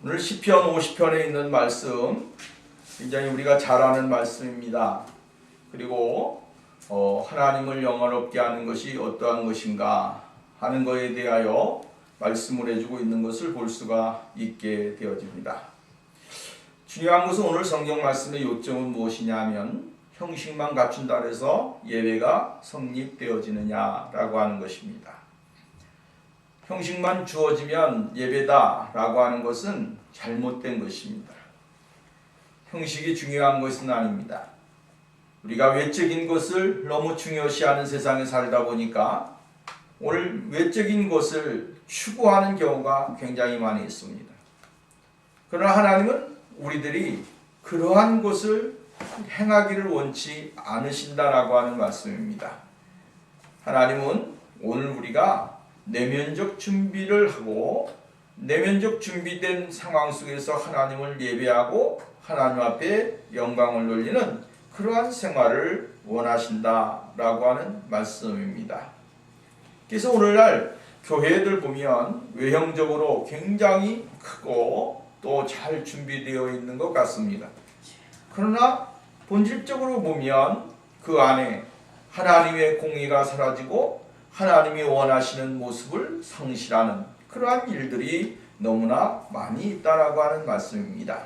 오늘 시편 50편에 있는 말씀 굉장히 우리가 잘 아는 말씀입니다. 그리고 하나님을 영화롭게 하는 것이 어떠한 것인가 하는 것에 대하여 말씀을 해주고 있는 것을 볼 수가 있게 되어집니다. 중요한 것은 오늘 성경 말씀의 요점은 무엇이냐면 형식만 갖춘다 해서 예배가 성립되어지느냐라고 하는 것입니다. 형식만 주어지면 예배다라고 하는 것은 잘못된 것입니다. 형식이 중요한 것은 아닙니다. 우리가 외적인 것을 너무 중요시하는 세상에 살다 보니까 오늘 외적인 것을 추구하는 경우가 굉장히 많이 있습니다. 그러나 하나님은 우리들이 그러한 것을 행하기를 원치 않으신다라고 하는 말씀입니다. 하나님은 오늘 우리가 내면적 준비를 하고 내면적 준비된 상황 속에서 하나님을 예배하고 하나님 앞에 영광을 돌리는 그러한 생활을 원하신다라고 하는 말씀입니다. 그래서 오늘날 교회들 보면 외형적으로 굉장히 크고 또 잘 준비되어 있는 것 같습니다. 그러나 본질적으로 보면 그 안에 하나님의 공의가 사라지고 하나님이 원하시는 모습을 상실하는 그러한 일들이 너무나 많이 있다라고 하는 말씀입니다.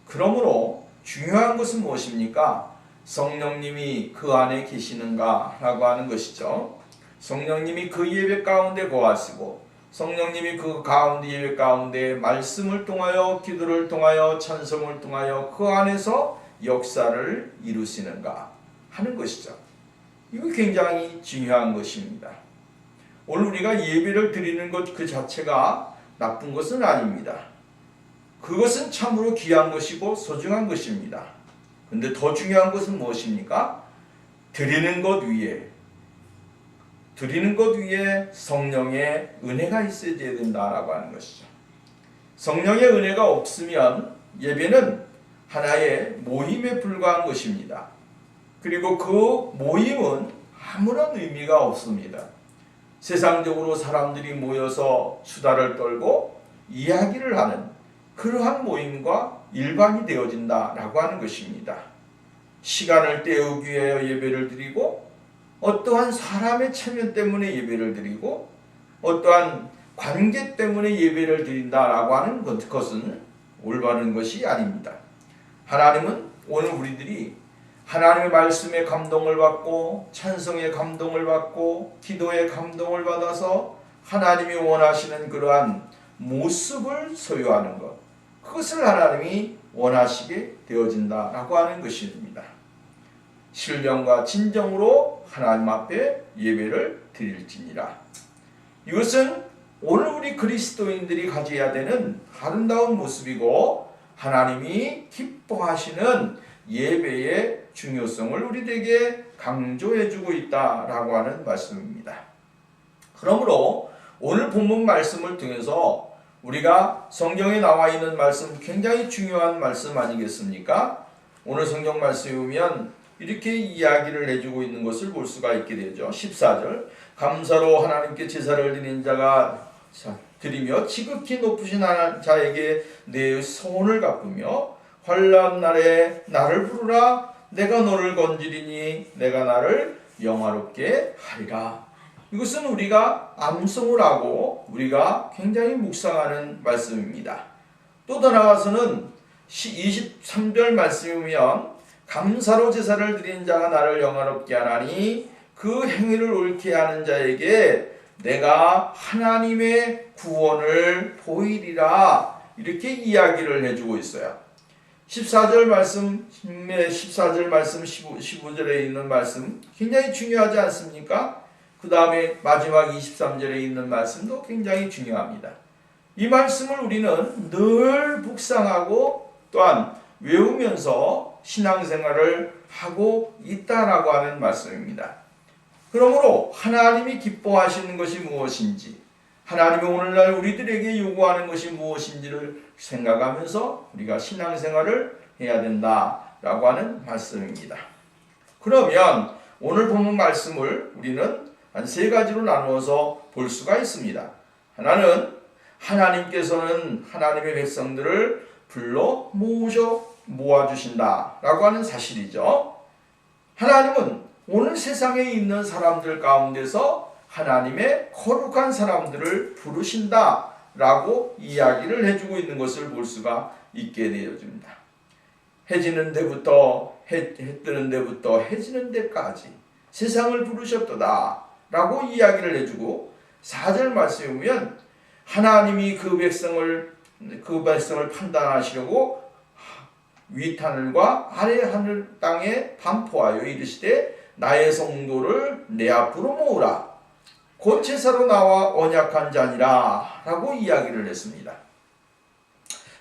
그러므로 중요한 것은 무엇입니까? 성령님이 그 안에 계시는가라고 하는 것이죠. 성령님이 그 예배 가운데 거하시고 성령님이 그 가운데 예배 가운데 말씀을 통하여 기도를 통하여 찬송을 통하여 그 안에서 역사를 이루시는가 하는 것이죠. 이거 굉장히 중요한 것입니다. 오늘 우리가 예배를 드리는 것 그 자체가 나쁜 것은 아닙니다. 그것은 참으로 귀한 것이고 소중한 것입니다. 그런데 더 중요한 것은 무엇입니까? 드리는 것 위에 성령의 은혜가 있어야 된다라고 하는 것이죠. 성령의 은혜가 없으면 예배는 하나의 모임에 불과한 것입니다. 그리고 그 모임은 아무런 의미가 없습니다. 세상적으로 사람들이 모여서 수다를 떨고 이야기를 하는 그러한 모임과 일반이 되어진다라고 하는 것입니다. 시간을 때우기 위하여 예배를 드리고 어떠한 사람의 체면 때문에 예배를 드리고 어떠한 관계 때문에 예배를 드린다라고 하는 것은 올바른 것이 아닙니다. 하나님은 오늘 우리들이 하나님의 말씀에 감동을 받고 찬송의 감동을 받고 기도의 감동을 받아서 하나님이 원하시는 그러한 모습을 소유하는 것, 그것을 하나님이 원하시게 되어진다라고 하는 것입니다. 신령과 진정으로 하나님 앞에 예배를 드릴지니라. 이것은 오늘 우리 그리스도인들이 가져야 되는 아름다운 모습이고 하나님이 기뻐하시는 예배의 중요성을 우리에게 강조해주고 있다라고 하는 말씀입니다. 그러므로 오늘 본문 말씀을 통해서 우리가 성경에 나와 있는 말씀 굉장히 중요한 말씀 아니겠습니까? 오늘 성경 말씀에 보면 이렇게 이야기를 해주고 있는 것을 볼 수가 있게 되죠. 14절 감사로 하나님께 제사를 드린 자가 드리며 지극히 높으신 자에게 내 소원을 갚으며 환난 날에 나를 부르라 내가 너를 건지리니 내가 나를 영화롭게 하리라. 이것은 우리가 암송을 하고 우리가 굉장히 묵상하는 말씀입니다. 또 더 나아가서는 23절 말씀에 보면 감사로 제사를 드린 자가 나를 영화롭게 하나니 그 행위를 옳게 하는 자에게 내가 하나님의 구원을 보이리라. 이렇게 이야기를 해주고 있어요. 14절 말씀, 15절에 있는 말씀 굉장히 중요하지 않습니까? 그 다음에 마지막 23절에 있는 말씀도 굉장히 중요합니다. 이 말씀을 우리는 늘 묵상하고 또한 외우면서 신앙생활을 하고 있다라고 하는 말씀입니다. 그러므로 하나님이 기뻐하시는 것이 무엇인지 하나님이 오늘날 우리들에게 요구하는 것이 무엇인지를 생각하면서 우리가 신앙생활을 해야 된다라고 하는 말씀입니다. 그러면 오늘 본문 말씀을 우리는 한 세 가지로 나누어서 볼 수가 있습니다. 하나는 하나님께서는 하나님의 백성들을 불러 모아주신다라고 하는 사실이죠. 하나님은 오늘 세상에 있는 사람들 가운데서 하나님의 거룩한 사람들을 부르신다라고 이야기를 해주고 있는 것을 볼 수가 있게 되어집니다. 해 지는 데부터 해 뜨는 데부터 해 지는 데까지 세상을 부르셨도다 라고 이야기를 해주고 4절 말씀에 보면 하나님이 그 백성을 판단하시려고 윗하늘과 아래 하늘 땅에 반포하여 이르시되 나의 성도를 내 앞으로 모으라 곧 제사로 나와 언약한 자니라 라고 이야기를 했습니다.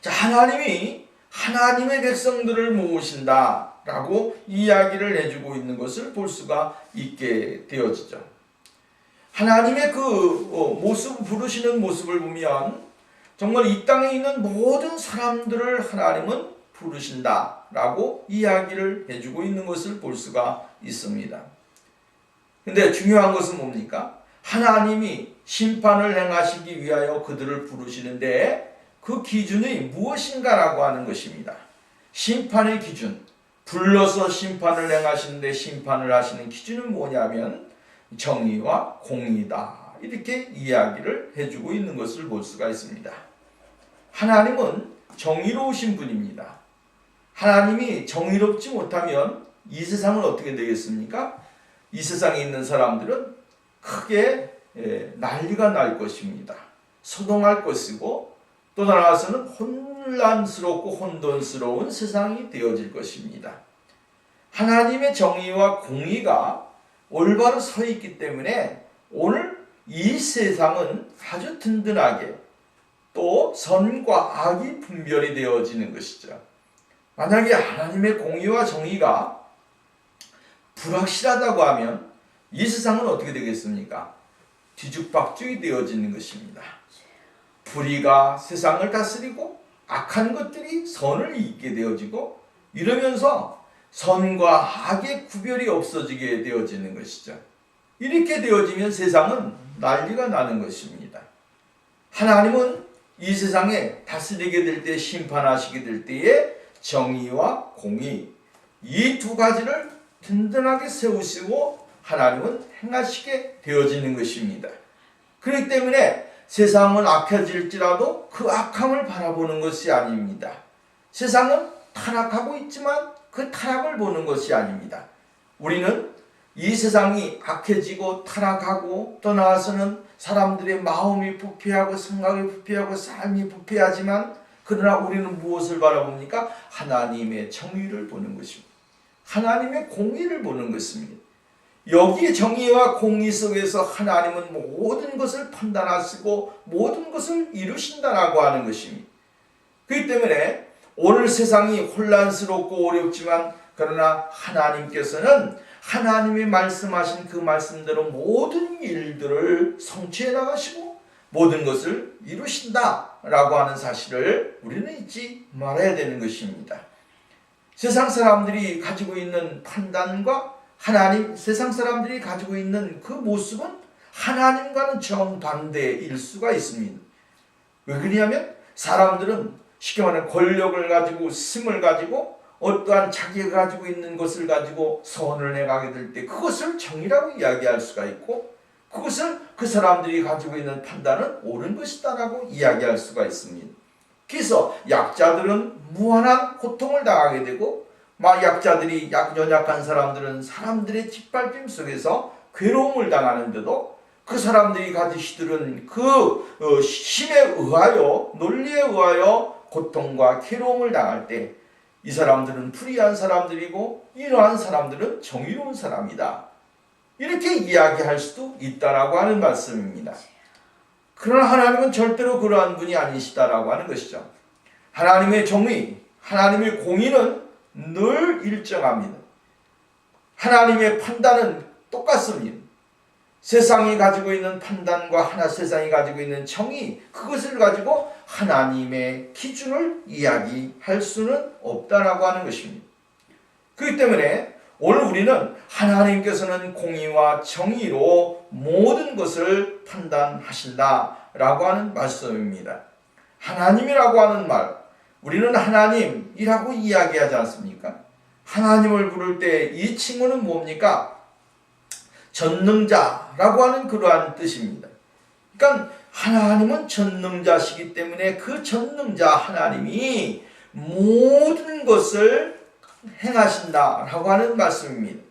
자, 하나님이 하나님의 백성들을 모으신다 라고 이야기를 해주고 있는 것을 볼 수가 있게 되어지죠. 하나님의 그 부르시는 모습을 보면 정말 이 땅에 있는 모든 사람들을 하나님은 부르신다 라고 이야기를 해주고 있는 것을 볼 수가 있습니다. 근데 중요한 것은 뭡니까? 하나님이 심판을 행하시기 위하여 그들을 부르시는데 그 기준이 무엇인가라고 하는 것입니다. 심판의 기준, 불러서 심판을 행하시는데 심판을 하시는 기준은 뭐냐면 정의와 공의다 이렇게 이야기를 해주고 있는 것을 볼 수가 있습니다. 하나님은 정의로우신 분입니다. 하나님이 정의롭지 못하면 이 세상은 어떻게 되겠습니까? 이 세상에 있는 사람들은 크게 난리가 날 것입니다. 소동할 것이고 또 나아가서는 혼란스럽고 혼돈스러운 세상이 되어질 것입니다. 하나님의 정의와 공의가 올바로 서 있기 때문에 오늘 이 세상은 아주 든든하게 또 선과 악이 분별이 되어지는 것이죠. 만약에 하나님의 공의와 정의가 불확실하다고 하면 이 세상은 어떻게 되겠습니까? 뒤죽박죽이 되어지는 것입니다. 불의가 세상을 다스리고 악한 것들이 선을 잇게 되어지고 이러면서 선과 악의 구별이 없어지게 되어지는 것이죠. 이렇게 되어지면 세상은 난리가 나는 것입니다. 하나님은 이 세상에 다스리게 될 때 심판하시게 될 때에 정의와 공의 이 두 가지를 든든하게 세우시고 하나님은 행하시게 되어지는 것입니다. 그렇기 때문에 세상은 악해질지라도 그 악함을 바라보는 것이 아닙니다. 세상은 타락하고 있지만 그 타락을 보는 것이 아닙니다. 우리는 이 세상이 악해지고 타락하고 또 나아서는 사람들의 마음이 부패하고 생각이 부패하고 삶이 부패하지만 그러나 우리는 무엇을 바라봅니까? 하나님의 정의를 보는 것입니다. 하나님의 공의를 보는 것입니다. 여기 정의와 공의 속에서 하나님은 모든 것을 판단하시고 모든 것을 이루신다라고 하는 것입니다. 그렇기 때문에 오늘 세상이 혼란스럽고 어렵지만 그러나 하나님께서는 하나님이 말씀하신 그 말씀대로 모든 일들을 성취해 나가시고 모든 것을 이루신다라고 하는 사실을 우리는 잊지 말아야 되는 것입니다. 세상 사람들이 가지고 있는 판단과 세상 사람들이 가지고 있는 그 모습은 하나님과는 정반대일 수가 있습니다. 왜 그러냐면 사람들은 쉽게 말하면 권력을 가지고 힘을 가지고 어떠한 자기가 가지고 있는 것을 가지고 선을 행하게 될 때 그것을 정의라고 이야기할 수가 있고 그것을 그 사람들이 가지고 있는 판단은 옳은 것이다라고 이야기할 수가 있습니다. 그래서 약자들은 무한한 고통을 당하게 되고 약자들이 연약한 사람들은 사람들의 짓밟힘 속에서 괴로움을 당하는데도 그 사람들이 가지시들은 그 힘에 의하여 논리에 의하여 고통과 괴로움을 당할 때 이 사람들은 불의한 사람들이고 이러한 사람들은 정의로운 사람이다. 이렇게 이야기할 수도 있다라고 하는 말씀입니다. 그러나 하나님은 절대로 그러한 분이 아니시다라고 하는 것이죠. 하나님의 정의, 하나님의 공의는 늘 일정합니다. 하나님의 판단은 똑같습니다. 세상이 가지고 있는 판단과 세상이 가지고 있는 정의, 그것을 가지고 하나님의 기준을 이야기할 수는 없다라고 하는 것입니다. 그렇기 때문에 오늘 우리는 하나님께서는 공의와 정의로 모든 것을 판단하신다 라고 하는 말씀입니다. 하나님이라고 하는 말, 우리는 하나님이라고 이야기하지 않습니까? 하나님을 부를 때 이 칭호는 뭡니까? 전능자라고 하는 그러한 뜻입니다. 그러니까 하나님은 전능자시기 때문에 그 전능자 하나님이 모든 것을 행하신다라고 하는 말씀입니다.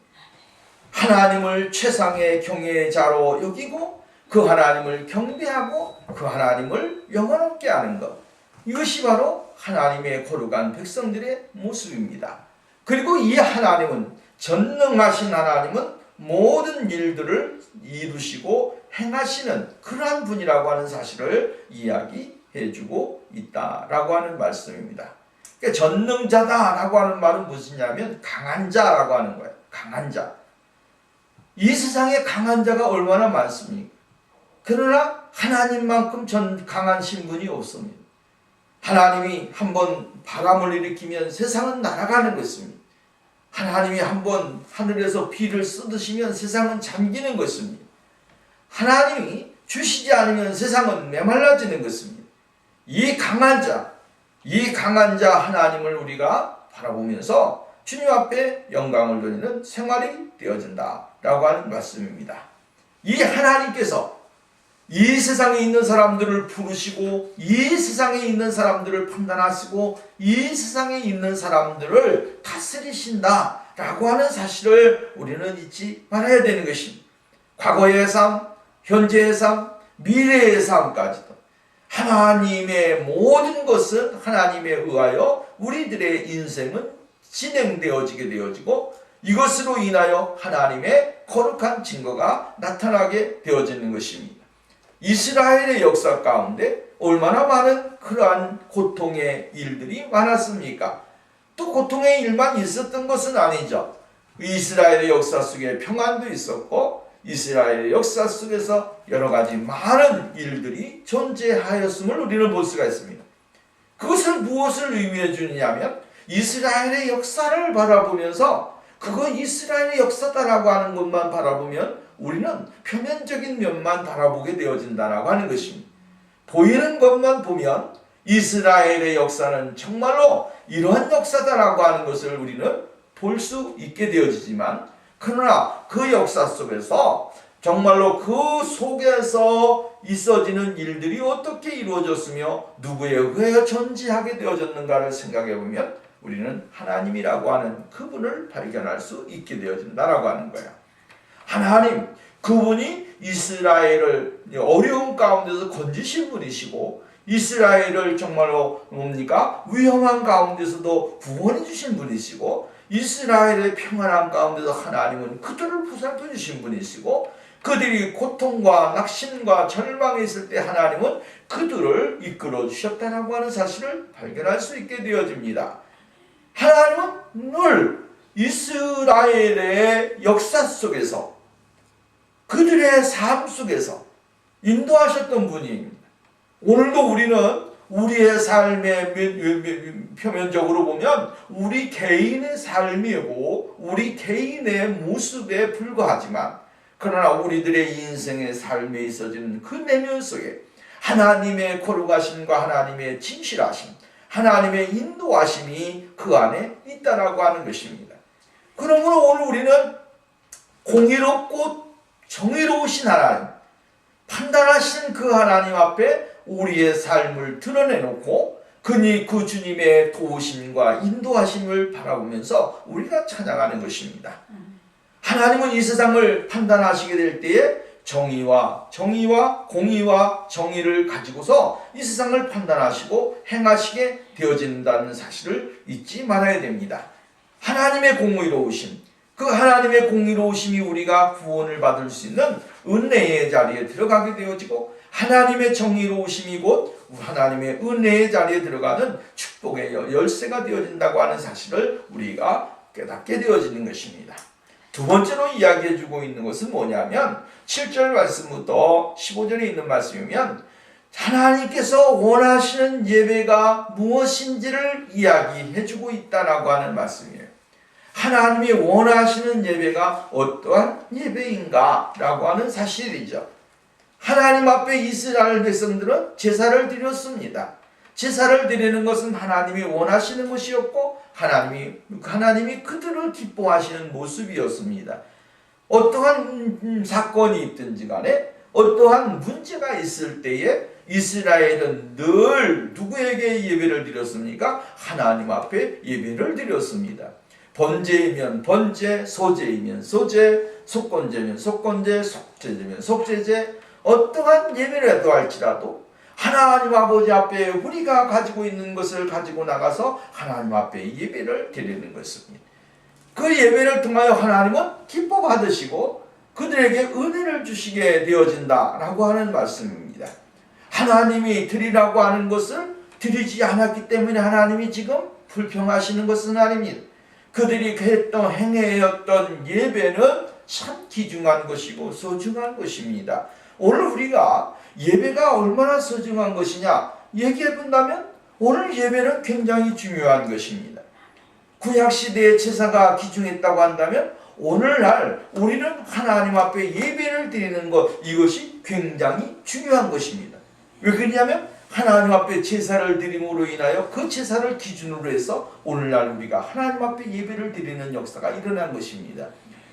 하나님을 최상의 경외자로 여기고 그 하나님을 경배하고 그 하나님을 영원롭게 하는 것, 이것이 바로 하나님의 거룩한 백성들의 모습입니다. 그리고 이 하나님은, 전능하신 하나님은 모든 일들을 이루시고 행하시는 그러한 분이라고 하는 사실을 이야기해주고 있다라고 하는 말씀입니다. 그러니까 전능자다라고 하는 말은 무엇이냐면 강한 자라고 하는 거예요. 강한 자. 이 세상에 강한 자가 얼마나 많습니까? 그러나 하나님만큼 강한 신분이 없습니다. 하나님이 한번 바람을 일으키면 세상은 날아가는 것입니다. 하나님이 한번 하늘에서 비를 쏟으시면 세상은 잠기는 것입니다. 하나님이 주시지 않으면 세상은 메말라지는 것입니다. 이 강한 자 하나님을 우리가 바라보면서 주님 앞에 영광을 돌리는 생활이 되어진다라고 하는 말씀입니다. 이 하나님께서 이 세상에 있는 사람들을 부르시고 이 세상에 있는 사람들을 판단하시고 이 세상에 있는 사람들을 다스리신다라고 하는 사실을 우리는 잊지 말아야 되는 것입니다. 과거의 삶, 현재의 삶, 미래의 삶까지도 하나님의 모든 것은 하나님에 의하여 우리들의 인생은 진행되어지게 되어지고 이것으로 인하여 하나님의 거룩한 증거가 나타나게 되어지는 것입니다. 이스라엘의 역사 가운데 얼마나 많은 그러한 고통의 일들이 많았습니까? 또 고통의 일만 있었던 것은 아니죠. 이스라엘의 역사 속에 평안도 있었고 이스라엘의 역사 속에서 여러 가지 많은 일들이 존재하였음을 우리는 볼 수가 있습니다. 그것을 무엇을 의미해 주느냐면 이스라엘의 역사를 바라보면서 그거 이스라엘의 역사다라고 하는 것만 바라보면 우리는 표면적인 면만 바라보게 되어진다라고 하는 것입니다. 보이는 것만 보면 이스라엘의 역사는 정말로 이러한 역사다라고 하는 것을 우리는 볼 수 있게 되어지지만 그러나 그 역사 속에서 정말로 그 속에서 있어지는 일들이 어떻게 이루어졌으며 누구에 의하여 존재하게 되어졌는가를 생각해 보면 우리는 하나님이라고 하는 그분을 발견할 수 있게 되어진다라고 하는 거예요. 하나님, 그분이 이스라엘을 어려운 가운데서 건지신 분이시고 이스라엘을 정말로 뭡니까? 위험한 가운데서도 구원해 주신 분이시고 이스라엘의 평안한 가운데서 하나님은 그들을 보살펴 주신 분이시고 그들이 고통과 낙심과 절망에 있을 때 하나님은 그들을 이끌어 주셨다라고 하는 사실을 발견할 수 있게 되어집니다. 하나님은 늘 이스라엘의 역사 속에서 그들의 삶 속에서 인도하셨던 분입니다. 오늘도 우리는 우리의 삶의 표면적으로 보면 우리 개인의 삶이고 우리 개인의 모습에 불과하지만 그러나 우리들의 인생의 삶에 있어지는 그 내면 속에 하나님의 거룩하심과 하나님의 진실하심, 하나님의 인도하심이 그 안에 있다라고 하는 것입니다. 그러므로 오늘 우리는 공의롭고 정의로우신 하나님, 판단하신 그 하나님 앞에 우리의 삶을 드러내놓고 그 주님의 도우심과 인도하심을 바라보면서 우리가 찬양하는 것입니다. 하나님은 이 세상을 판단하시게 될 때에 정의와 공의와 정의를 가지고서 이 세상을 판단하시고 행하시게 되어진다는 사실을 잊지 말아야 됩니다. 하나님의 공의로우심, 그 하나님의 공의로우심이 우리가 구원을 받을 수 있는 은혜의 자리에 들어가게 되어지고 하나님의 정의로우심이 곧 하나님의 은혜의 자리에 들어가는 축복의 열쇠가 되어진다고 하는 사실을 우리가 깨닫게 되어지는 것입니다. 두 번째로 이야기해주고 있는 것은 뭐냐면 7절 말씀부터 15절에 있는 말씀이면 하나님께서 원하시는 예배가 무엇인지를 이야기해주고 있다라고 하는 말씀이에요. 하나님이 원하시는 예배가 어떠한 예배인가 라고 하는 사실이죠. 하나님 앞에 이스라엘 백성들은 제사를 드렸습니다. 제사를 드리는 것은 하나님이 원하시는 것이었고 하나님이 그들을 기뻐하시는 모습이었습니다. 어떠한 사건이 있든지 간에 어떠한 문제가 있을 때에 이스라엘은 늘 누구에게 예배를 드렸습니까? 하나님 앞에 예배를 드렸습니다. 번제이면 번제, 소제이면 소제, 속건제면 속건제, 속죄제면 속죄제, 어떠한 예배라도 할지라도 하나님 아버지 앞에 우리가 가지고 있는 것을 가지고 나가서 하나님 앞에 예배를 드리는 것입니다. 그 예배를 통하여 하나님은 기뻐 받으시고 그들에게 은혜를 주시게 되어진다라고 하는 말씀입니다. 하나님이 드리라고 하는 것을 드리지 않았기 때문에 하나님이 지금 불평하시는 것은 아닙니다. 그들이 행해였던 예배는 참 귀중한 것이고 소중한 것입니다. 오늘 우리가 예배가 얼마나 소중한 것이냐 얘기해 본다면 오늘 예배는 굉장히 중요한 것입니다. 구약시대의 제사가 귀중했다고 한다면 오늘날 우리는 하나님 앞에 예배를 드리는 것, 이것이 굉장히 중요한 것입니다. 왜 그러냐면 하나님 앞에 제사를 드림으로 인하여 그 제사를 기준으로 해서 오늘날 우리가 하나님 앞에 예배를 드리는 역사가 일어난 것입니다.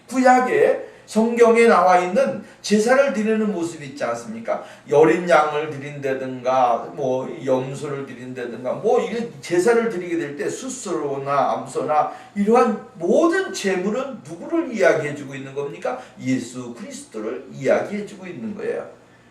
구약에 성경에 나와 있는 제사를 드리는 모습이 있지 않습니까? 어린 양을 드린다든가 염소를 드린다든가 이게 제사를 드리게 될 때 숫소나 암소나 이러한 모든 제물은 누구를 이야기해 주고 있는 겁니까? 예수 그리스도를 이야기해 주고 있는 거예요.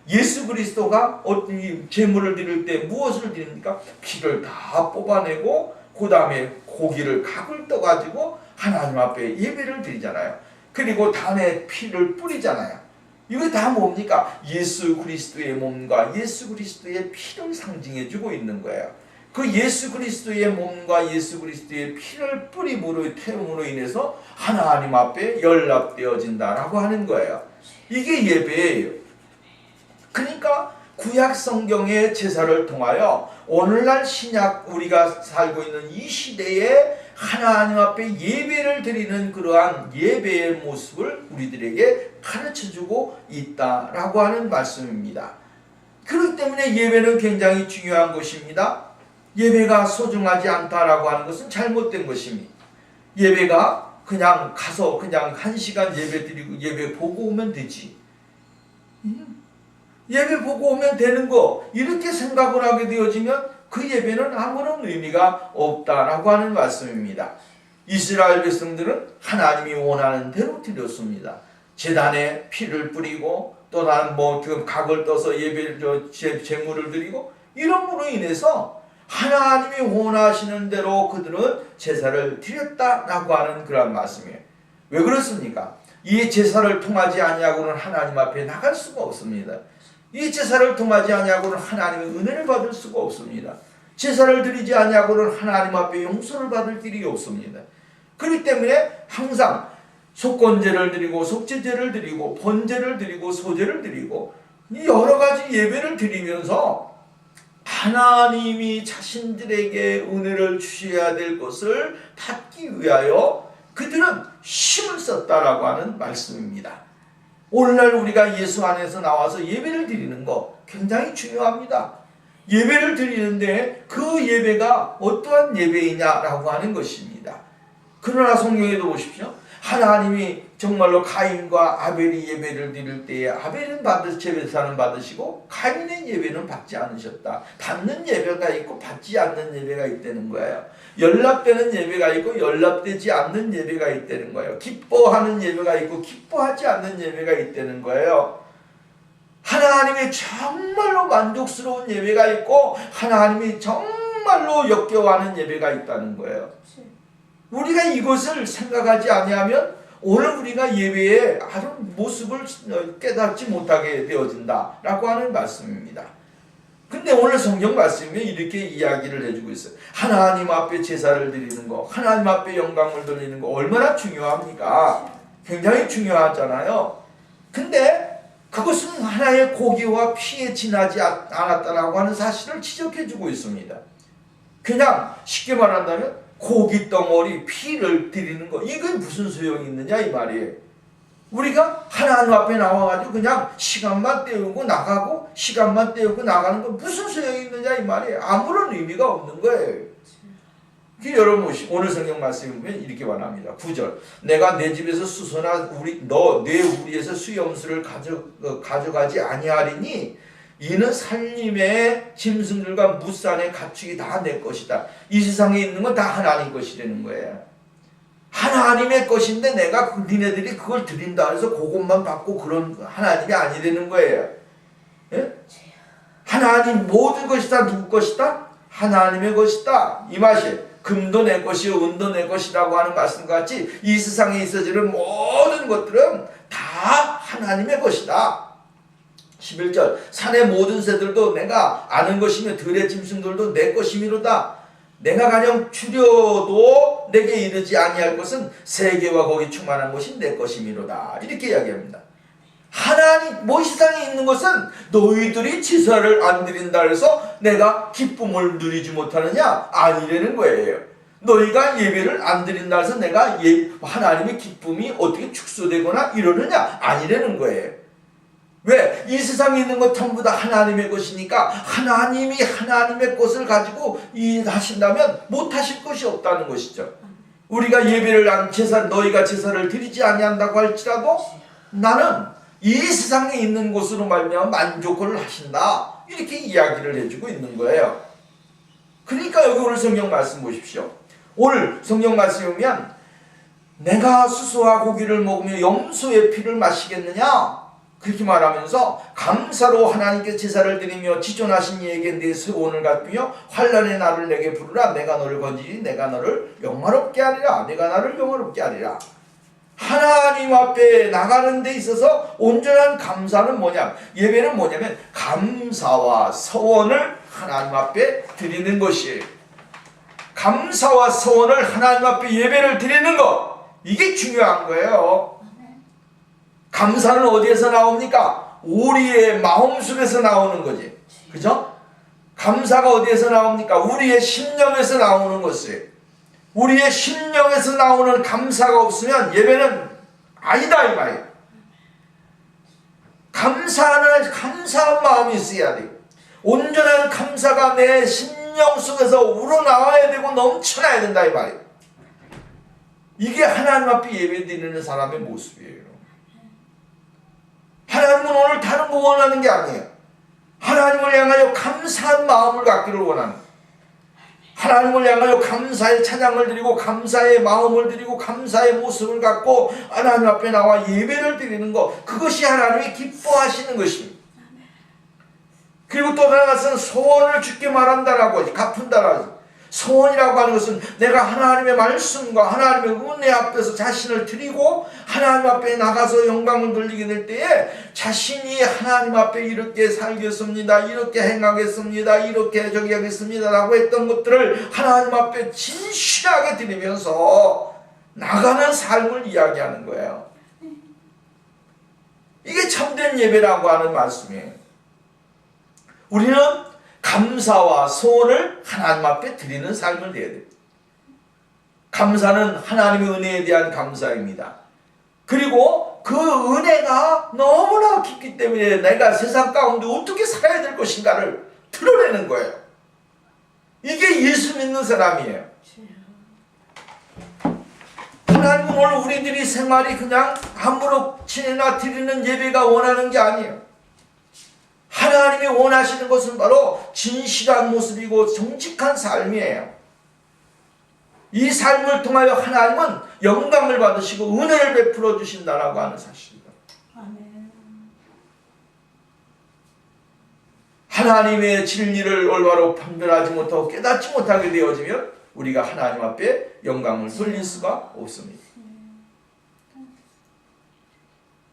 예수 그리스도가 어떤 제물을 드릴 때 무엇을 드립니까? 피를 다 뽑아내고 그 다음에 고기를 각을 떠가지고 하나님 앞에 예배를 드리잖아요. 그리고 단에 피를 뿌리잖아요. 이거 다 뭡니까? 예수 그리스도의 몸과 예수 그리스도의 피를 상징해 주고 있는 거예요. 그 예수 그리스도의 몸과 예수 그리스도의 피를 뿌림으로 태움으로 인해서 하나님 앞에 연락되어진다라고 하는 거예요. 이게 예배예요. 그러니까 구약 성경의 제사를 통하여 오늘날 신약 우리가 살고 있는 이 시대에 하나님 앞에 예배를 드리는 그러한 예배의 모습을 우리들에게 가르쳐주고 있다라고 하는 말씀입니다. 그렇기 때문에 예배는 굉장히 중요한 것입니다. 예배가 소중하지 않다라고 하는 것은 잘못된 것입니다. 예배가 그냥 가서 그냥 1시간 예배 드리고 예배 보고 오면 되지. 예배 보고 오면 되는 거 이렇게 생각을 하게 되어지면 그 예배는 아무런 의미가 없다라고 하는 말씀입니다. 이스라엘 백성들은 하나님이 원하는 대로 드렸습니다. 제단에 피를 뿌리고 또 다른 각을 떠서 제물을 드리고 이런으로 인해서 하나님이 원하시는 대로 그들은 제사를 드렸다라고 하는 그런 말씀이에요. 왜 그렇습니까? 이 제사를 통하지 아니하고는 하나님 앞에 나갈 수가 없습니다. 이 제사를 통하지 아니하고는 하나님의 은혜를 받을 수가 없습니다. 제사를 드리지 아니하고는 하나님 앞에 용서를 받을 길이 없습니다. 그렇기 때문에 항상 속건제를 드리고 속죄제를 드리고 번제를 드리고 소제를 드리고 이 여러 가지 예배를 드리면서 하나님이 자신들에게 은혜를 주셔야 될 것을 받기 위하여 그들은 힘을 썼다라고 하는 말씀입니다. 오늘날 우리가 예수 안에서 나와서 예배를 드리는 거 굉장히 중요합니다. 예배를 드리는데 그 예배가 어떠한 예배이냐라고 하는 것입니다. 그러나 성경에도 보십시오. 하나님이 정말로 가인과 아벨이 예배를 드릴 때에 아벨은 제사는 받으시고 가인의 예배는 받지 않으셨다. 받는 예배가 있고 받지 않는 예배가 있다는 거예요. 연락되는 예배가 있고 연락되지 않는 예배가 있다는 거예요. 기뻐하는 예배가 있고 기뻐하지 않는 예배가 있다는 거예요. 하나님이 정말로 만족스러운 예배가 있고 하나님이 정말로 역겨워하는 예배가 있다는 거예요. 우리가 이것을 생각하지 아니하면 오늘 우리가 예배의 아주 모습을 깨닫지 못하게 되어진다라고 하는 말씀입니다. 근데 오늘 성경 말씀에 이렇게 이야기를 해주고 있어요. 하나님 앞에 제사를 드리는 거, 하나님 앞에 영광을 돌리는 거 얼마나 중요합니까? 굉장히 중요하잖아요. 근데 그것은 하나의 고기와 피에 지나지 않았다라고 하는 사실을 지적해주고 있습니다. 그냥 쉽게 말한다면 고기 덩어리 피를 드리는 거 이건 무슨 소용이 있느냐 이 말이에요. 우리가 하나님 앞에 나와가지고 그냥 시간만 때우고 나가고 시간만 때우고 나가는 건 무슨 소용이 있느냐 이 말이에요. 아무런 의미가 없는 거예요. 여러분 오늘 성경 말씀에 보면 이렇게 말합니다. 9절 내가 내 집에서 수소나 내 우리에서 수염수를 가져가지 아니하리니 이는 산림의 짐승들과 무산의 가축이 다 내 것이다. 이 세상에 있는 건 다 하나님 것이라는 거예요. 하나님의 것인데 내가 니네들이 그걸 드린다 해서 그것만 받고 그런 하나님이 아니라는 거예요. 예? 하나님 모든 것이 다 누구 것이다? 하나님의 것이다. 이 맛이 금도 내 것이요 은도 내 것이라고 하는 말씀과 같이 이 세상에 있어지는 모든 것들은 다 하나님의 것이다. 11절 산의 모든 새들도 내가 아는 것이며 들의 짐승들도 내 것이미로다. 내가 가령 추려도 내게 이르지 아니할 것은 세계와 거기 충만한 것이 내 것이미로다. 이렇게 이야기합니다. 하나님 이 세상에 있는 것은 너희들이 제사를 안 드린다 해서 내가 기쁨을 누리지 못하느냐? 아니라는 거예요. 너희가 예배를 안 드린다 해서 내가 하나님의 기쁨이 어떻게 축소되거나 이러느냐? 아니라는 거예요. 왜? 이 세상에 있는 것 전부 다 하나님의 것이니까 하나님이 하나님의 것을 가지고 일하신다면 못하실 것이 없다는 것이죠. 우리가 예배를 너희가 제사를 드리지 아니한다고 할지라도 나는 이 세상에 있는 것으로 말미암아 만족을 하신다. 이렇게 이야기를 해주고 있는 거예요. 그러니까 여기 오늘 성경 말씀 보십시오. 오늘 성경 말씀에 보면 내가 수소와 고기를 먹으며 염소의 피를 마시겠느냐? 그렇게 말하면서 감사로 하나님께 제사를 드리며 지존하신 이에게 내 소원을 갚으며 환난의 날을 내게 부르라. 내가 너를 건지리 내가 너를 영화롭게 하리라. 내가 나를 영화롭게 하리라. 하나님 앞에 나가는 데 있어서 온전한 감사는 뭐냐? 예배는 뭐냐면 감사와 서원을 하나님 앞에 드리는 것이에요. 감사와 서원을 하나님 앞에 예배를 드리는 것, 이게 중요한 거예요. 감사는 어디에서 나옵니까? 우리의 마음속에서 나오는 거지. 그죠? 감사가 어디에서 나옵니까? 우리의 심령에서 나오는 것이에요. 우리의 심령에서 나오는 감사가 없으면 예배는 아니다 이 말이에요. 감사한 마음이 있어야 돼요. 온전한 감사가 내 심령 속에서 우러나와야 되고 넘쳐나야 된다 이 말이에요. 이게 하나님 앞에 예배드리는 사람의 모습이에요. 하나님은 오늘 다른 거 원하는 게 아니에요. 하나님을 향하여 감사한 마음을 갖기를 원하는 거예요. 하나님을 향하여 감사의 찬양을 드리고 감사의 마음을 드리고 감사의 모습을 갖고 하나님 앞에 나와 예배를 드리는 것, 그것이 하나님이 기뻐하시는 것입니다. 그리고 또 하나는 소원을 주께 말한다라고, 갚은다라고. 소원이라고 하는 것은 내가 하나님의 말씀과 하나님의 은혜 앞에서 자신을 드리고 하나님 앞에 나가서 영광을 돌리게 될 때에 자신이 하나님 앞에 이렇게 살겠습니다, 이렇게 행하겠습니다, 이렇게 저기 하겠습니다 라고 했던 것들을 하나님 앞에 진실하게 드리면서 나가는 삶을 이야기하는 거예요. 이게 참된 예배라고 하는 말씀이에요. 우리는 감사와 소원을 하나님 앞에 드리는 삶을 내야 돼요. 감사는 하나님의 은혜에 대한 감사입니다. 그리고 그 은혜가 너무나 깊기 때문에 내가 세상 가운데 어떻게 살아야 될 것인가를 드러내는 거예요. 이게 예수 믿는 사람이에요. 하나님은 오늘 우리들이 생활이 그냥 아무렇지나 드리는 예배가 원하는 게 아니에요. 하나님이 원하시는 것은 바로 진실한 모습이고 정직한 삶이에요. 이 삶을 통하여 하나님은 영광을 받으시고 은혜를 베풀어 주신다라고 하는 사실입니다. 하나님의 진리를 올바로 판별하지 못하고 깨닫지 못하게 되어지면 우리가 하나님 앞에 영광을 돌릴 수가 없습니다.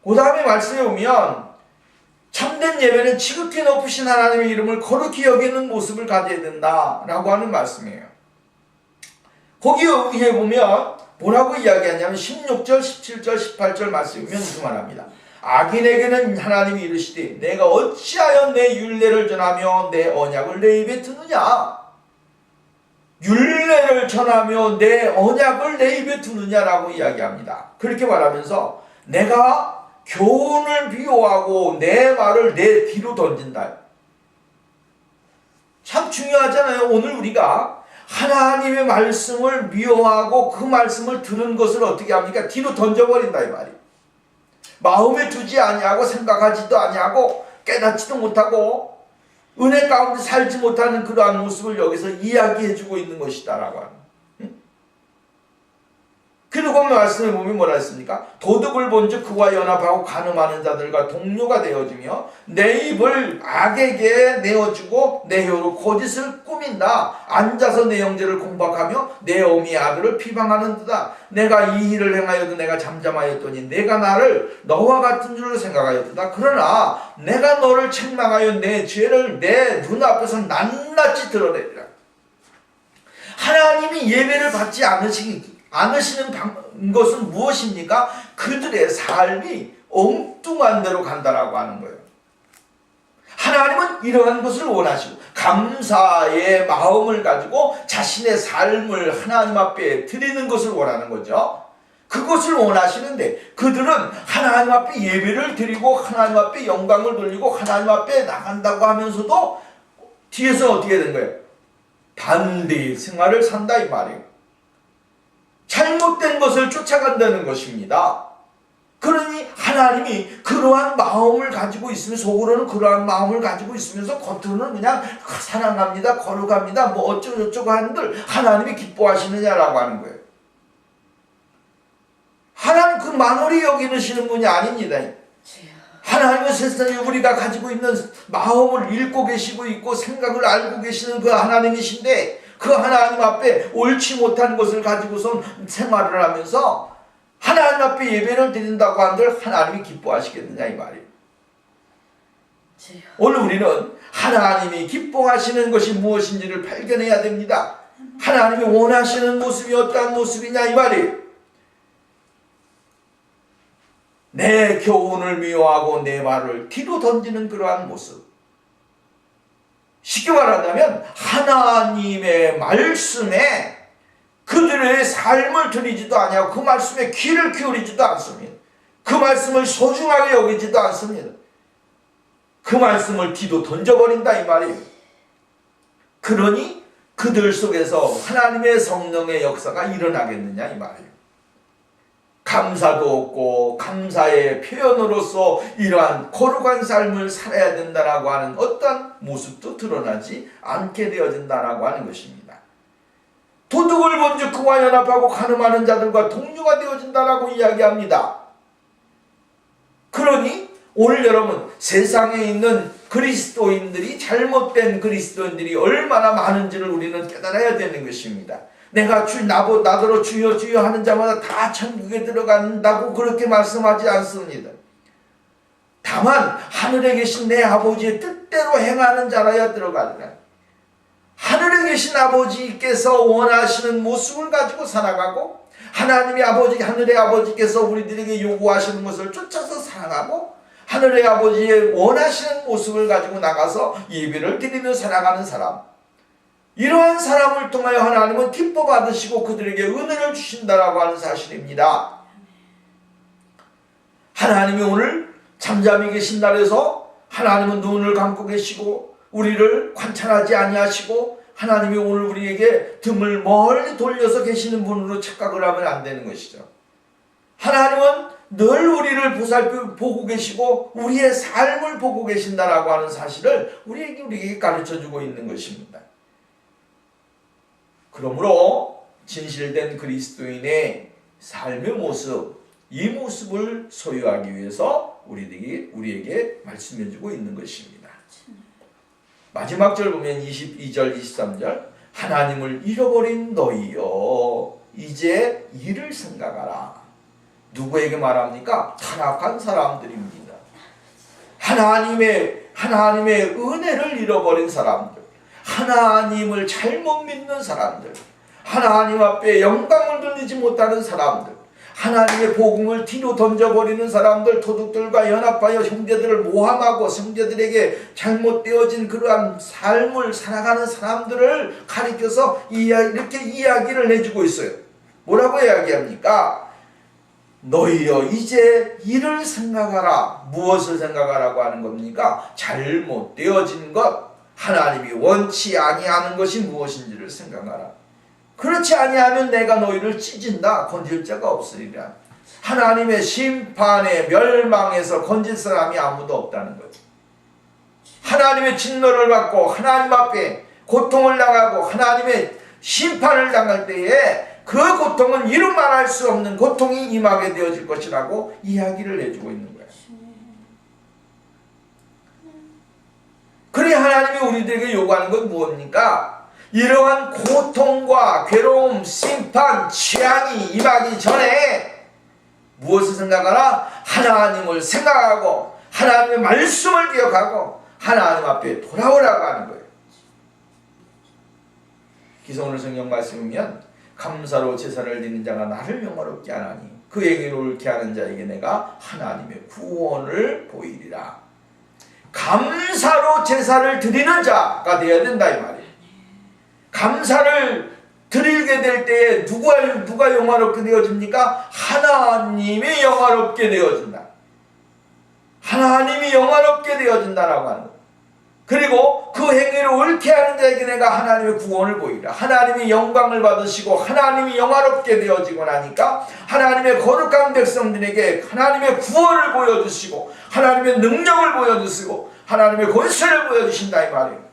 그 다음에 말씀에 보면 참된 예배는 지극히 높으신 하나님의 이름을 거룩히 여기는 모습을 가져야 된다라고 하는 말씀이에요. 거기에 보면 뭐라고 이야기하냐면 16절, 17절, 18절 말씀에 보면 이렇게 말합니다. 악인에게는 하나님이 이르시되 내가 어찌하여 내 율례를 전하며 내 언약을 내 입에 두느냐? 율례를 전하며 내 언약을 내 입에 두느냐라고 이야기합니다. 그렇게 말하면서 내가 교훈을 미워하고 내 말을 내 뒤로 던진다. 참 중요하잖아요. 오늘 우리가 하나님의 말씀을 미워하고 그 말씀을 들은 것을 어떻게 합니까? 뒤로 던져버린다 이 말이. 마음에 두지 아니하고 생각하지도 아니하고 깨닫지도 못하고 은혜 가운데 살지 못하는 그러한 모습을 여기서 이야기해주고 있는 것이다라고 하는. 그리고 말씀에 보면 뭐라 했습니까? 도둑을 본즉 그와 연합하고 간음하는 자들과 동료가 되어주며 내 입을 악에게 내어주고 내 혀로 거짓을 꾸민다. 앉아서 내 형제를 공박하며 내 어미 아들을 비방하는도다. 내가 이 일을 행하여도 내가 잠잠하였더니 내가 나를 너와 같은 줄로 생각하였도다. 그러나 내가 너를 책망하여 내 죄를 내 눈앞에서 낱낱이 드러내리라. 하나님이 예배를 받지 않으시는 것은 무엇입니까? 그들의 삶이 엉뚱한 대로 간다라고 하는 거예요. 하나님은 이러한 것을 원하시고 감사의 마음을 가지고 자신의 삶을 하나님 앞에 드리는 것을 원하는 거죠. 그것을 원하시는데 그들은 하나님 앞에 예배를 드리고 하나님 앞에 영광을 돌리고 하나님 앞에 나간다고 하면서도 뒤에서 어떻게 된 거예요? 반대의 생활을 산다 이 말이에요. 잘못된 것을 쫓아간다는 것입니다. 그러니 하나님이 그러한 마음을 가지고 있으면 속으로는 그러한 마음을 가지고 있으면서 겉으로는 그냥 사랑합니다, 거룩합니다, 뭐 어쩌고저쩌고 하는들 하나님이 기뻐하시느냐라고 하는 거예요. 하나님 그 만홀히 여기시는 분이 아닙니다. 하나님은 세상에 우리가 가지고 있는 마음을 읽고 계시고 있고 생각을 알고 계시는 그 하나님이신데 그 하나님 앞에 옳지 못한 것을 가지고선 생활을 하면서 하나님 앞에 예배를 드린다고 한들 하나님이 기뻐하시겠느냐 이 말이에요. 오늘 우리는 하나님이 기뻐하시는 것이 무엇인지를 발견해야 됩니다. 하나님이 원하시는 모습이 어떠한 모습이냐 이 말이에요. 내 교훈을 미워하고 내 말을 뒤로 던지는 그러한 모습. 쉽게 말한다면 하나님의 말씀에 그들의 삶을 드리지도 아니하고 그 말씀에 귀를 기울이지도 않습니다. 그 말씀을 소중하게 여기지도 않습니다. 그 말씀을 뒤로 던져버린다 이 말이에요. 그러니 그들 속에서 하나님의 성령의 역사가 일어나겠느냐 이 말이에요. 감사도 없고 감사의 표현으로서 이러한 거룩한 삶을 살아야 된다라고 하는 어떠한 모습도 드러나지 않게 되어진다라고 하는 것입니다. 도둑을 본즉 그와 연합하고 간음하는 자들과 동료가 되어진다라고 이야기합니다. 그러니 오늘 여러분 세상에 있는 그리스도인들이 잘못된 그리스도인들이 얼마나 많은지를 우리는 깨달아야 되는 것입니다. 내가 나더러 주여 주여 하는 자마다 다 천국에 들어간다고 그렇게 말씀하지 않습니다. 다만 하늘에 계신 내 아버지의 뜻대로 행하는 자라야 들어가리라. 하늘에 계신 아버지께서 원하시는 모습을 가지고 살아가고 하나님의 아버지 하늘의 아버지께서 우리들에게 요구하시는 것을 쫓아서 살아가고 하늘의 아버지의 원하시는 모습을 가지고 나가서 예배를 드리며 살아가는 사람, 이러한 사람을 통하여 하나님은 기뻐 받으시고 그들에게 은혜를 주신다라고 하는 사실입니다. 하나님이 오늘 잠잠히 계신 날에서 하나님은 눈을 감고 계시고 우리를 관찰하지 아니하시고 하나님이 오늘 우리에게 등을 멀리 돌려서 계시는 분으로 착각을 하면 안 되는 것이죠. 하나님은 늘 우리를 보고 계시고 우리의 삶을 보고 계신다라고 하는 사실을 우리에게 가르쳐주고 있는 것입니다. 그러므로 진실된 그리스도인의 삶의 모습, 이 모습을 소유하기 위해서 우리에게 말씀해주고 있는 것입니다. 마지막 절 보면 22절, 23절 하나님을 잃어버린 너희여 이제 이를 생각하라. 누구에게 말합니까? 타락한 사람들입니다. 하나님의 은혜를 잃어버린 사람들, 하나님을 잘못 믿는 사람들, 하나님 앞에 영광을 돌리지 못하는 사람들, 하나님의 복음을 뒤로 던져버리는 사람들, 도둑들과 연합하여 형제들을 모함하고 형제들에게 잘못되어진 그러한 삶을 살아가는 사람들을 가리켜서 이렇게 이야기를 해주고 있어요. 뭐라고 이야기합니까? 너희여 이제 이를 생각하라. 무엇을 생각하라고 하는 겁니까? 잘못되어진 것, 하나님이 원치 아니하는 것이 무엇인지를 생각하라. 그렇지 아니하면 내가 너희를 찢은다. 건질 자가 없으리라. 하나님의 심판에 멸망해서 건질 사람이 아무도 없다는 거예요. 하나님의 진노를 받고 하나님 앞에 고통을 당하고 하나님의 심판을 당할 때에 그 고통은 이루 말할 수 없는 고통이 임하게 되어질 것이라고 이야기를 해주고 있는 거예요. 그래 하나님이 우리들에게 요구하는 건 무엇입니까? 이러한 고통과 괴로움, 심판, 재앙이 임하기 전에 무엇을 생각하라? 하나님을 생각하고 하나님의 말씀을 기억하고 하나님 앞에 돌아오라고 하는 거예요. 그래서 오늘 성경 말씀이면 감사로 제사를 드리는 자가 나를 영화롭게 하나니 그 행위를 옳게 하는 자에게 내가 하나님의 구원을 보이리라. 감사로 제사를 드리는 자가 되어야 된다 이 말이에요. 감사를 드리게 될 때에 누가 영화롭게 되어집니까? 하나님이 영화롭게 되어진다. 하나님이 영화롭게 되어진다라고 하는 거예요. 그리고 그 행위를 옳게 하는 자에게 내가 하나님의 구원을 보이라. 하나님이 영광을 받으시고 하나님이 영화롭게 되어지고 나니까 하나님의 거룩한 백성들에게 하나님의 구원을 보여주시고 하나님의 능력을 보여주시고 하나님의 권세를 보여주신다 이 말이에요.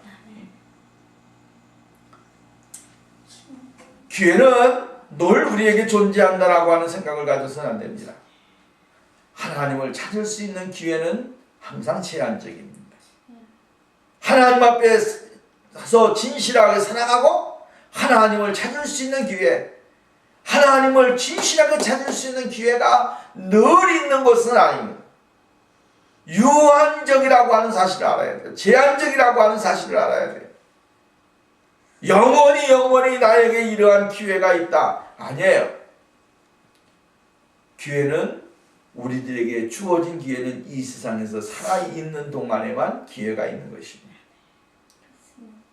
기회는 늘 우리에게 존재한다라고 하는 생각을 가져서는 안 됩니다. 하나님을 찾을 수 있는 기회는 항상 제한적입니다. 하나님 앞에서 진실하게 살아가고 하나님을 찾을 수 있는 기회, 하나님을 진실하게 찾을 수 있는 기회가 늘 있는 것은 아닙니다. 유한적이라고 하는 사실을 알아야 돼요. 제한적이라고 하는 사실을 알아야 돼요. 영원히 나에게 이러한 기회가 있다. 아니에요. 기회는 우리들에게 주어진 기회는 이 세상에서 살아있는 동안에만 기회가 있는 것입니다.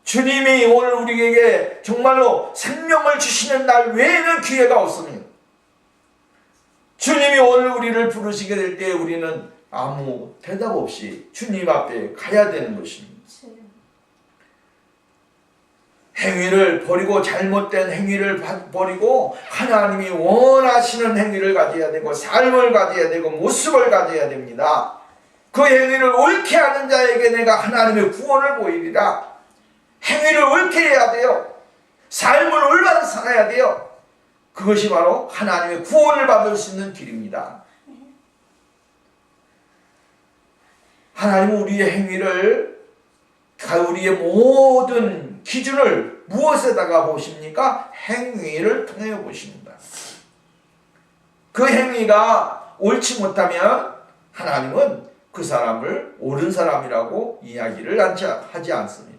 주님이 오늘 우리에게 정말로 생명을 주시는 날 외에는 기회가 없습니다. 주님이 오늘 우리를 부르시게 될 때 우리는 아무 대답 없이 주님 앞에 가야 되는 것입니다. 행위를 버리고 잘못된 행위를 버리고 하나님이 원하시는 행위를 가져야 되고 삶을 가져야 되고 모습을 가져야 됩니다. 그 행위를 옳게 하는 자에게 내가 하나님의 구원을 보이리라. 행위를 옳게 해야 돼요. 삶을 올바로 살아야 돼요. 그것이 바로 하나님의 구원을 받을 수 있는 길입니다. 하나님은 우리의 행위를, 우리의 모든 기준을 무엇에다가 보십니까? 행위를 통해 보십니다. 그 행위가 옳지 못하면 하나님은 그 사람을 옳은 사람이라고 이야기를 하지 않습니다.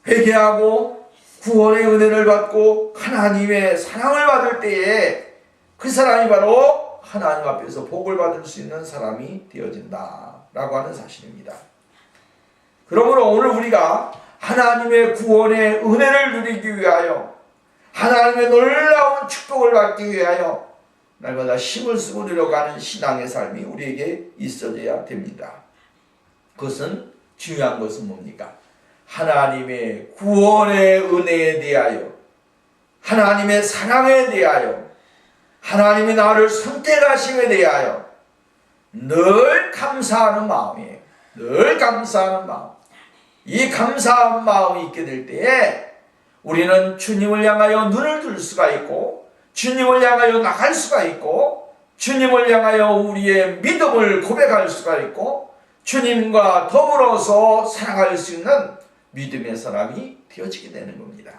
회개하고 구원의 은혜를 받고 하나님의 사랑을 받을 때에 그 사람이 바로 하나님 앞에서 복을 받을 수 있는 사람이 되어진다라고 하는 사실입니다. 그러므로 오늘 우리가 하나님의 구원의 은혜를 누리기 위하여 하나님의 놀라운 축복을 받기 위하여 날마다 힘을 쓰고 들어가는 신앙의 삶이 우리에게 있어져야 됩니다. 그것은 중요한 것은 뭡니까? 하나님의 구원의 은혜에 대하여 하나님의 사랑에 대하여 하나님이 나를 선택하심에 대하여 늘 감사하는 마음이에요. 늘 감사하는 마음. 이 감사한 마음이 있게 될 때에 우리는 주님을 향하여 눈을 들 수가 있고 주님을 향하여 나갈 수가 있고 주님을 향하여 우리의 믿음을 고백할 수가 있고 주님과 더불어서 살아갈 수 있는 믿음의 사람이 되어지게 되는 겁니다.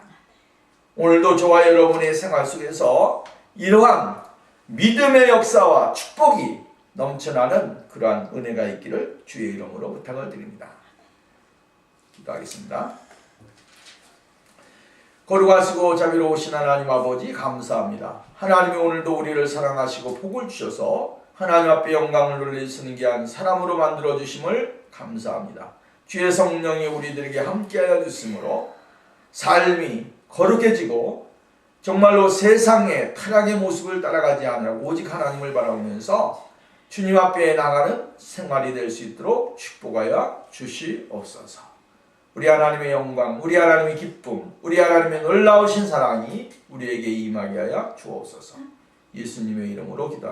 오늘도 저와 여러분의 생활 속에서 이러한 믿음의 역사와 축복이 넘쳐나는 그러한 은혜가 있기를 주의 이름으로 부탁을 드립니다. 기도하겠습니다. 거룩하시고 자비로우신 하나님 아버지 감사합니다. 하나님이 오늘도 우리를 사랑하시고 복을 주셔서 하나님 앞에 영광을 돌리시는 귀한 사람으로 만들어 주심을 감사합니다. 주의 성령이 우리들에게 함께하여 주심으로 삶이 거룩해지고 정말로 세상의 타락의 모습을 따라가지 않으라고 오직 하나님을 바라보면서 주님 앞에 나가는 생활이 될 수 있도록 축복하여 주시옵소서. 우리 하나님의 영광, 우리 하나님의 기쁨, 우리 하나님의 놀라우신 사랑이 우리에게 임하게 하여 주옵소서. 예수님의 이름으로 기도합니다.